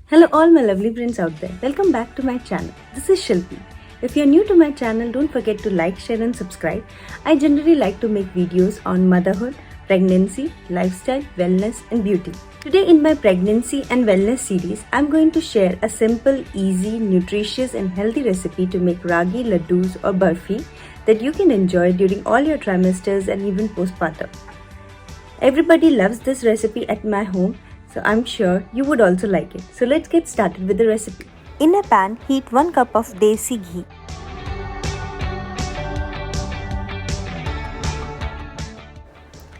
Hello all my lovely friends out there. Welcome back to my channel. This is Shilpi. If you are new to my channel, don't forget to like, share and subscribe. I generally like to make videos on motherhood, pregnancy, lifestyle, wellness and beauty. Today in my pregnancy and wellness series, I'm going to share a simple, easy, nutritious and healthy recipe to make ragi ladoos or barfi that you can enjoy during all your trimesters and even postpartum. Everybody loves this recipe at my home, so I'm sure you would also like it. So let's get started with the recipe. In a pan, heat 1 cup of desi ghee.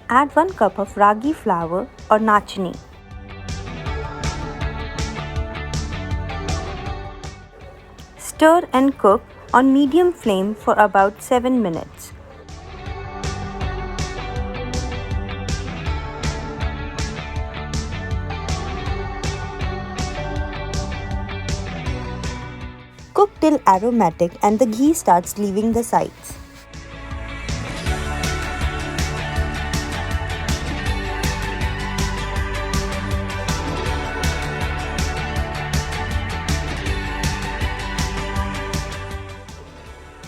Add 1 cup of ragi flour or nachini. Stir and cook on medium flame for about 7 minutes. Cook till aromatic and the ghee starts leaving the sides.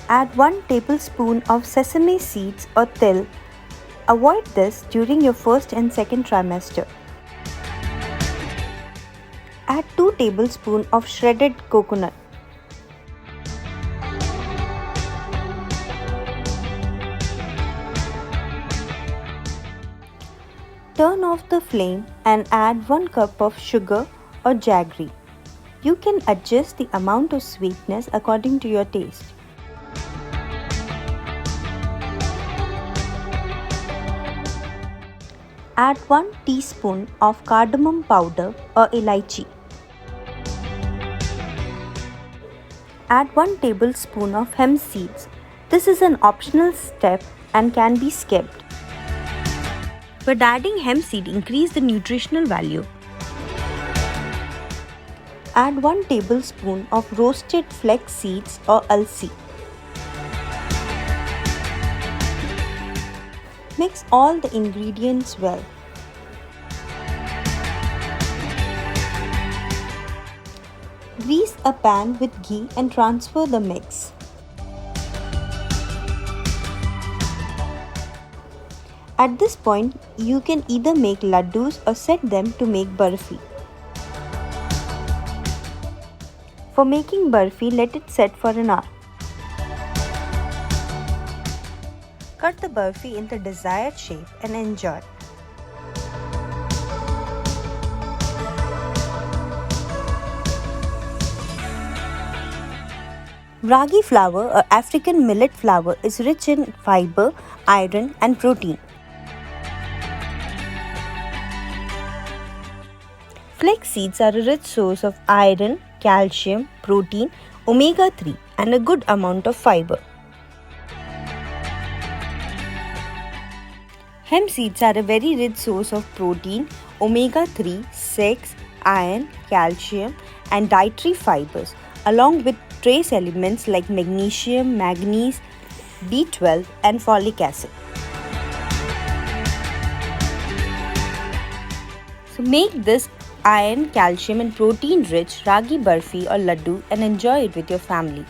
Add 1 tablespoon of sesame seeds or til. Avoid this during your first and second trimester. Add 2 tablespoons of shredded coconut. Turn off the flame and add 1 cup of sugar or jaggery. You can adjust the amount of sweetness according to your taste. Add 1 teaspoon of cardamom powder or elaichi. Add 1 tablespoon of hemp seeds. This is an optional step and can be skipped. But adding hemp seed increase the nutritional value. Add 1 tablespoon of roasted flax seeds or alsi. Mix all the ingredients well. Grease a pan with ghee and transfer the mix. At this point, you can either make ladoos or set them to make barfi. For making barfi, let it set for an hour. Cut the barfi in the desired shape and enjoy. Ragi flour or African millet flour is rich in fiber, iron and protein. Flax seeds are a rich source of iron, calcium, protein, omega-3 and a good amount of fiber. Hemp seeds are a very rich source of protein, omega-3, 6, iron, calcium and dietary fibers along with trace elements like magnesium, manganese, B12 and folic acid. So make this iron, calcium and protein rich ragi barfi or ladoo and enjoy it with your family.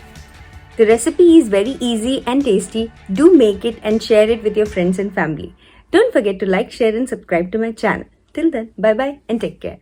The recipe is very easy and tasty. Do make it and share it with your friends and family. Don't forget to like, share and subscribe to my channel. Till then, bye bye and take care.